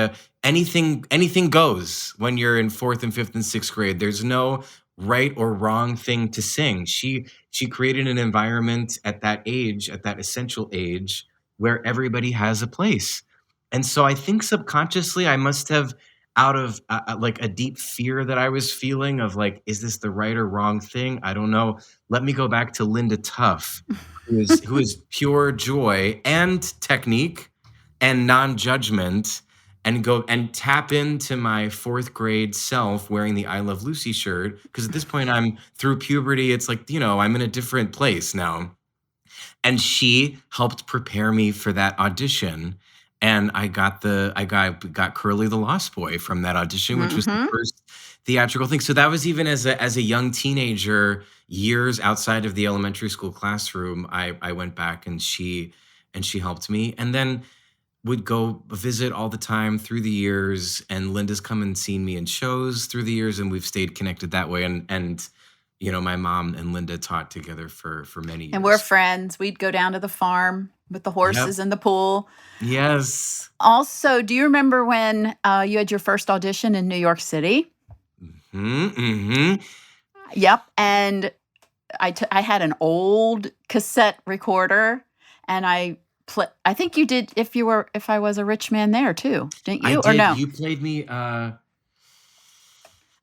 anything goes when you're in fourth and fifth and sixth grade. There's no right or wrong thing to sing. She created an environment at that age, at that essential age, where everybody has a place. And so I think subconsciously I must have, out of like a deep fear that I was feeling of like, is this the right or wrong thing? I don't know. Let me go back to Linda Tuff, who is pure joy and technique and non-judgment, and go and tap into my fourth grade self wearing the I Love Lucy shirt. Because at this point I'm through puberty. It's like, I'm in a different place now. And she helped prepare me for that audition. And I got Curly the Lost Boy from that audition, which was the first theatrical thing. So that was even as a young teenager, years outside of the elementary school classroom, I went back and she helped me. And then would go visit all the time through the years, and Linda's come and seen me in shows through the years, and we've stayed connected that way. And my mom and Linda taught together for many years. And we're friends. We'd go down to the farm with the horses in the pool. Yes. Also, do you remember when you had your first audition in New York City? Mm-hmm. Yep. And I had an old cassette recorder, and I think you did If I Was a Rich Man there too, didn't you? I Or did. no? You played me. I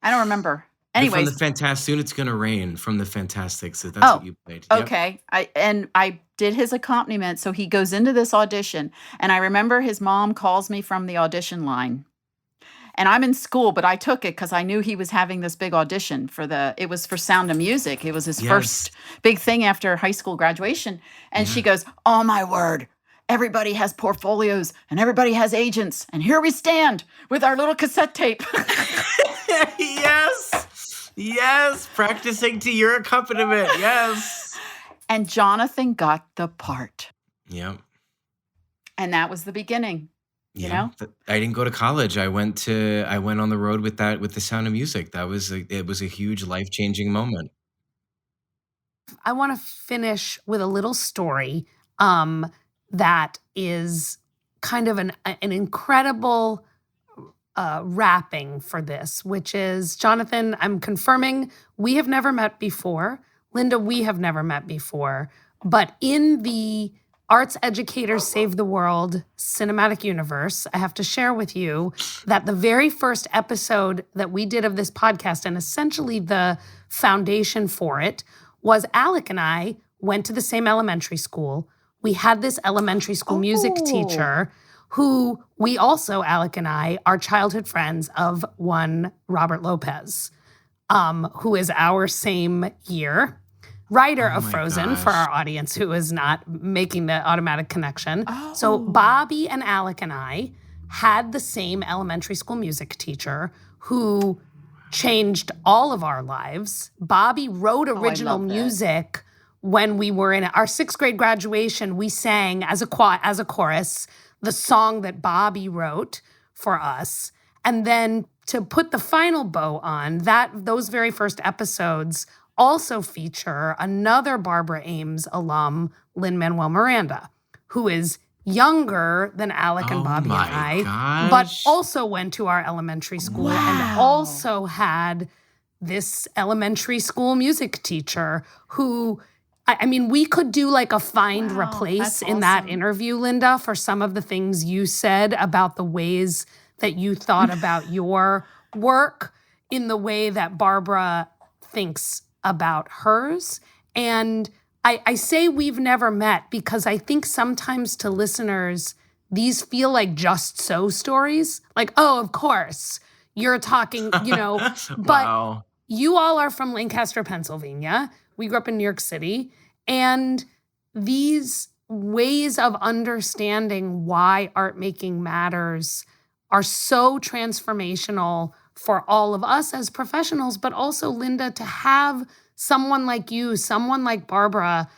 don't remember. Anyways, from the Soon It's Gonna Rain from the Fantastics. So that's what you played. Yep. Okay. I did his accompaniment. So he goes into this audition, and I remember his mom calls me from the audition line. And I'm in school, but I took it because I knew he was having this big audition it was for Sound of Music. It was his first big thing after high school graduation. And she goes, "Oh my word, everybody has portfolios and everybody has agents. And here we stand with our little cassette tape." Yes. Practicing to your accompaniment. Yes. And Jonathan got the part. Yep. And that was the beginning. You know? I didn't go to college. I went on the road with the Sound of Music. It was a huge life-changing moment. I want to finish with a little story that is kind of an incredible wrapping for this, which is, Jonathan, I'm confirming we have never met before. Linda, we have never met before. But in the Arts Educators Save the World cinematic universe, I have to share with you that the very first episode that we did of this podcast, and essentially the foundation for it, was Alec and I went to the same elementary school. We had this elementary school music teacher who we also, Alec and I, are childhood friends of one Robert Lopez, who is our same year. Writer of Frozen, for our audience who is not making the automatic connection. So Bobby and Alec and I had the same elementary school music teacher who changed all of our lives. Bobby wrote original music when we were in our sixth grade graduation. We sang as a chorus the song that Bobby wrote for us. And then to put the final bow on, those very first episodes also feature another Barbara Ames alum, Lin-Manuel Miranda, who is younger than Alec and Bobby and I, but also went to our elementary school and also had this elementary school music teacher who, I mean, we could do like a find replace in that interview, Linda, for some of the things you said about the ways that you thought about your work in the way that Barbara thinks about hers. And I say we've never met because I think sometimes to listeners, these feel like just so stories. Like, oh, of course, you're talking, but Wow. you all are from Lancaster, Pennsylvania. We grew up in New York City. And these ways of understanding why art making matters are so transformational for all of us as professionals, but also, Linda, to have someone like you, someone like Barbara,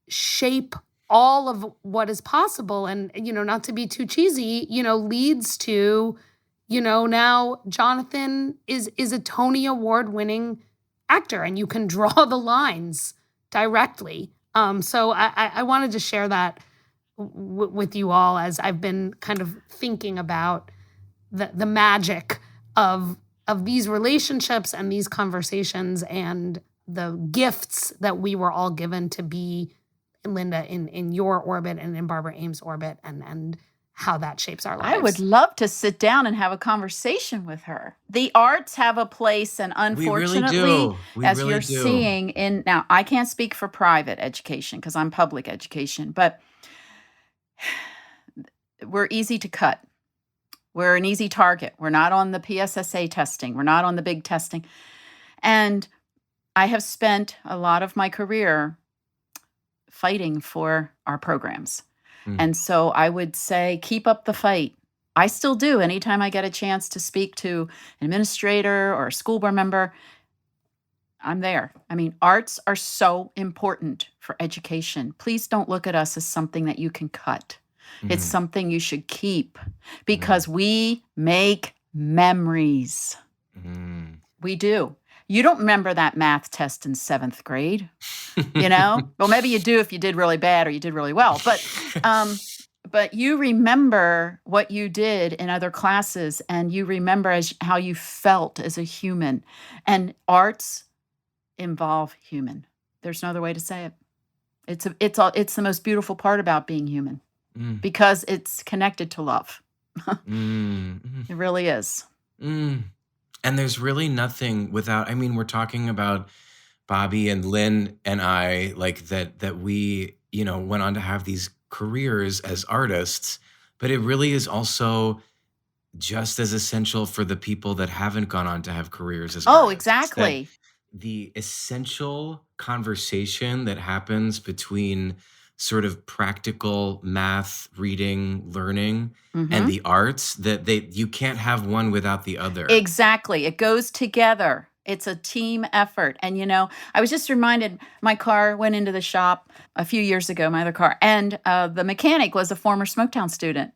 shape all of what is possible. And, not to be too cheesy, leads to, now Jonathan is a Tony Award winning actor, and you can draw the lines directly. So I wanted to share that with you all as I've been kind of thinking about the magic of these relationships and these conversations and the gifts that we were all given to be, Linda, in your orbit and in Barbara Ames' orbit, and how that shapes our lives. I would love to sit down and have a conversation with her. The arts have a place, and unfortunately, We as really you're do. seeing now, I can't speak for private education because I'm public education, but we're easy to cut. We're an easy target. We're not on the PSSA testing. We're not on the big testing. And I have spent a lot of my career fighting for our programs. And so I would say, keep up the fight. I still do. Anytime I get a chance to speak to an administrator or a school board member, I'm there. I mean, arts are so important for education. Please don't look at us as something that you can cut. It's something you should keep because we make memories. We do. You don't remember that math test in 7th grade, Well, maybe you do if you did really bad or you did really well. But you remember what you did in other classes, and you remember how you felt as a human. And arts involve human. There's no other way to say it. It's the most beautiful part about being human because it's connected to love. It really is. And there's really nothing without, we're talking about Bobby and Lynn and I, like that we, went on to have these careers as artists, but it really is also just as essential for the people that haven't gone on to have careers as artists. Oh, exactly. The essential conversation that happens between sort of practical math, reading, learning, and the arts, that you can't have one without the other. Exactly. It goes together. It's a team effort. And, I was just reminded, my car went into the shop a few years ago, my other car, and the mechanic was a former Smoketown student.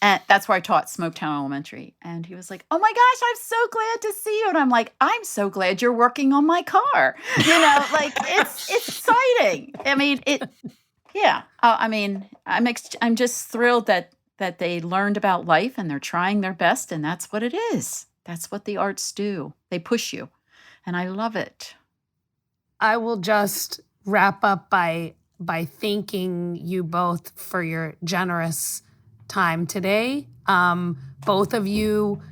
And that's where I taught Smoketown Elementary. And he was like, oh my gosh, I'm so glad to see you. And I'm like, I'm so glad you're working on my car. It's exciting. Yeah. I'm just thrilled that they learned about life and they're trying their best. And that's what it is. That's what the arts do. They push you. And I love it. I will just wrap up by thanking you both for your generous time today. Both of you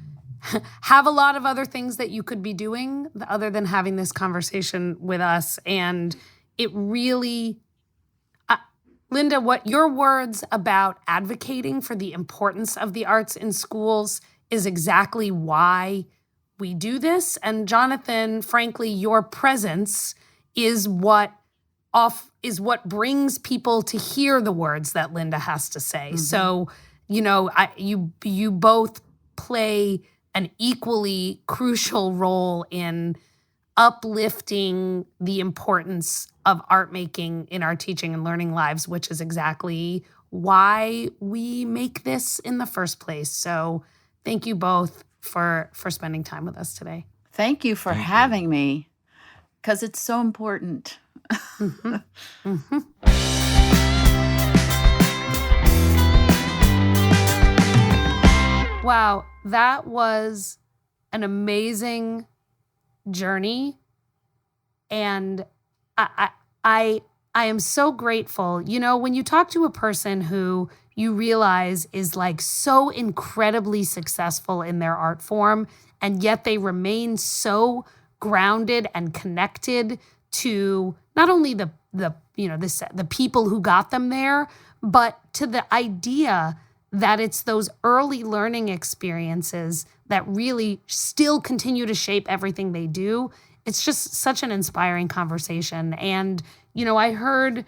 have a lot of other things that you could be doing other than having this conversation with us. And it really, Linda, what your words about advocating for the importance of the arts in schools is exactly why we do this. And Jonathan, frankly, your presence is what brings people to hear the words that Linda has to say. So, you both play an equally crucial role in uplifting the importance of art making in our teaching and learning lives, which is exactly why we make this in the first place. So thank you both for spending time with us today. Thank you for having me, because it's so important. Wow, that was an amazing journey. And I am so grateful. When you talk to a person who you realize is like so incredibly successful in their art form, and yet they remain so grounded and connected to not only the people who got them there, but to the idea that it's those early learning experiences that really still continue to shape everything they do. It's just such an inspiring conversation. And, I heard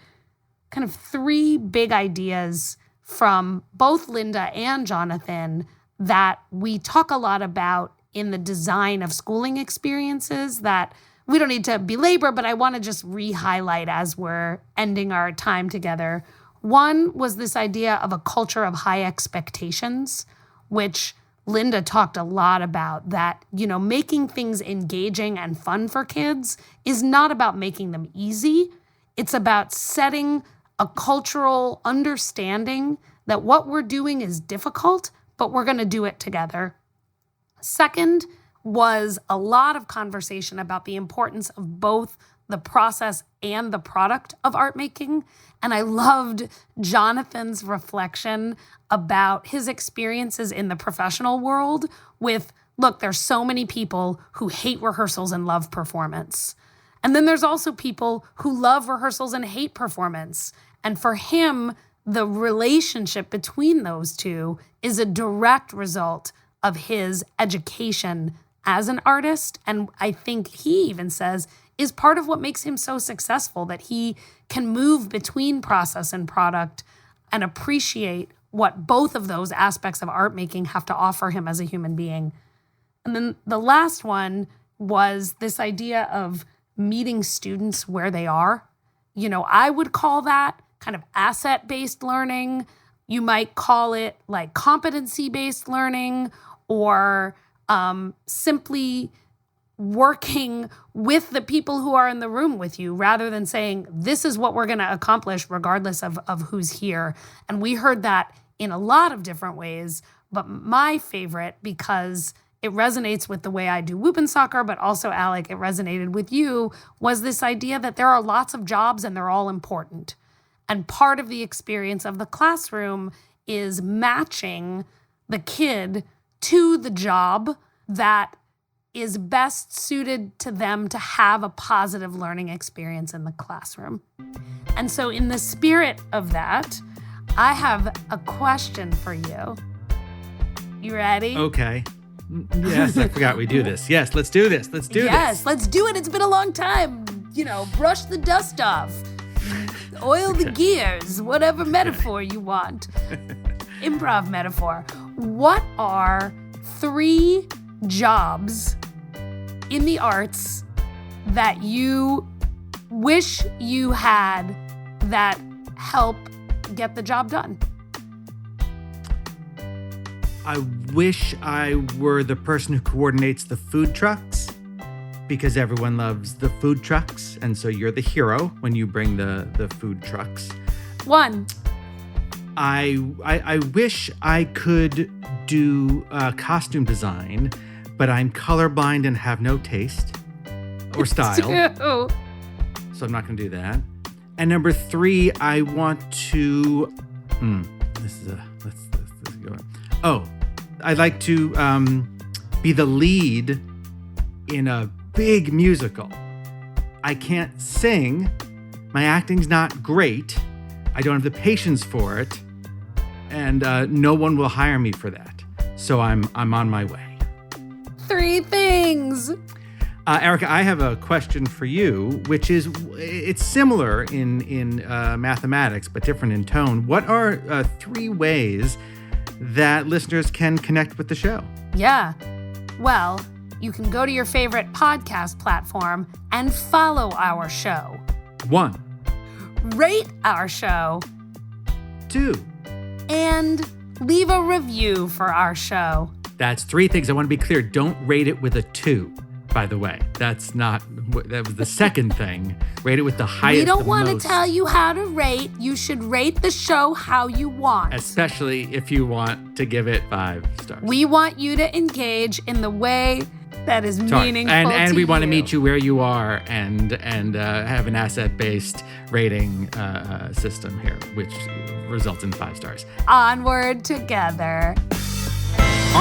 kind of 3 big ideas from both Linda and Jonathan that we talk a lot about in the design of schooling experiences that we don't need to belabor, but I want to just re-highlight as we're ending our time together. One was this idea of a culture of high expectations, which Linda talked a lot about, that, making things engaging and fun for kids is not about making them easy. It's about setting a cultural understanding that what we're doing is difficult, but we're going to do it together. Second was a lot of conversation about the importance of both the process and the product of art making. And I loved Jonathan's reflection about his experiences in the professional world with, look, there's so many people who hate rehearsals and love performance. And then there's also people who love rehearsals and hate performance. And for him, the relationship between those two is a direct result of his education as an artist. And I think he even says is part of what makes him so successful, that he can move between process and product and appreciate what both of those aspects of art making have to offer him as a human being. And then the last one was this idea of meeting students where they are. I would call that kind of asset-based learning. You might call it like competency-based learning, or simply working with the people who are in the room with you, rather than saying, this is what we're going to accomplish regardless of who's here. And we heard that in a lot of different ways, but my favorite, because it resonates with the way I do whoop and soccer, but also, Alec, it resonated with you, was this idea that there are lots of jobs and they're all important. And part of the experience of the classroom is matching the kid to the job that is best suited to them to have a positive learning experience in the classroom. And so in the spirit of that, I have a question for you. You ready? Okay. Yes, I forgot we do this. Yes, let's do this. Let's do this. Yes, let's do it. It's been a long time. Brush the dust off. Oil the gears, whatever metaphor you want. Improv metaphor. What are 3 jobs in the arts that you wish you had that help get the job done? I wish I were the person who coordinates the food trucks, because everyone loves the food trucks, and so you're the hero when you bring the food trucks. 1. I wish I could do costume design, but I'm colorblind and have no taste or style. 2. So I'm not going to do that. And number 3, I want to. Let's go. Oh, I'd like to be the lead in a big musical. I can't sing. My acting's not great. I don't have the patience for it, and no one will hire me for that. So I'm on my way. 3 things. Erica, I have a question for you, which is, it's similar in mathematics, but different in tone. What are 3 ways that listeners can connect with the show? Yeah. Well, you can go to your favorite podcast platform and follow our show. 1. Rate our show. 2. And leave a review for our show. That's 3 things. I want to be clear. Don't rate it with a 2, by the way. That was the second thing. Rate it with the highest. We don't want to tell you how to rate. You should rate the show how you want. Especially if you want to give it 5 stars. We want you to engage in the way that is meaningful and we want to you. meet you where you are and have an asset-based rating system here, which results in 5 stars. Onward together.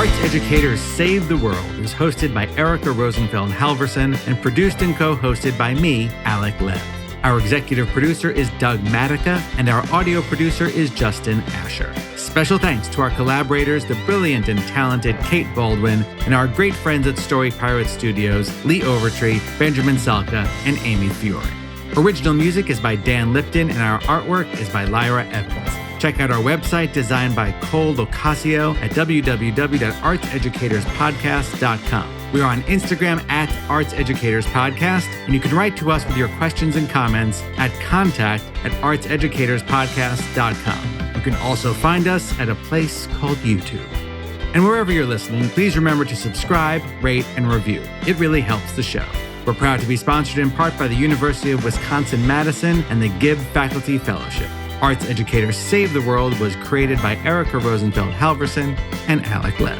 Arts Educators Save the World is hosted by Erica Rosenfeld Halverson and produced and co-hosted by me, Alec Lev. Our executive producer is Doug Matica, and our audio producer is Justin Asher. Special thanks to our collaborators, the brilliant and talented Kate Baldwin, and our great friends at Story Pirate Studios, Lee Overtree, Benjamin Salka, and Amy Fiore. Original music is by Dan Lipton, and our artwork is by Lyra Evans. Check out our website designed by Cole Locasio at www.artseducatorspodcast.com. We are on Instagram at Arts Educators Podcast, and you can write to us with your questions and comments at contact@artseducatorspodcast.com. You can also find us at a place called YouTube. And wherever you're listening, please remember to subscribe, rate, and review. It really helps the show. We're proud to be sponsored in part by the University of Wisconsin-Madison and the Gibb Faculty Fellowship. Arts Educators Save the World was created by Erica Rosenfeld Halverson and Alec Lev.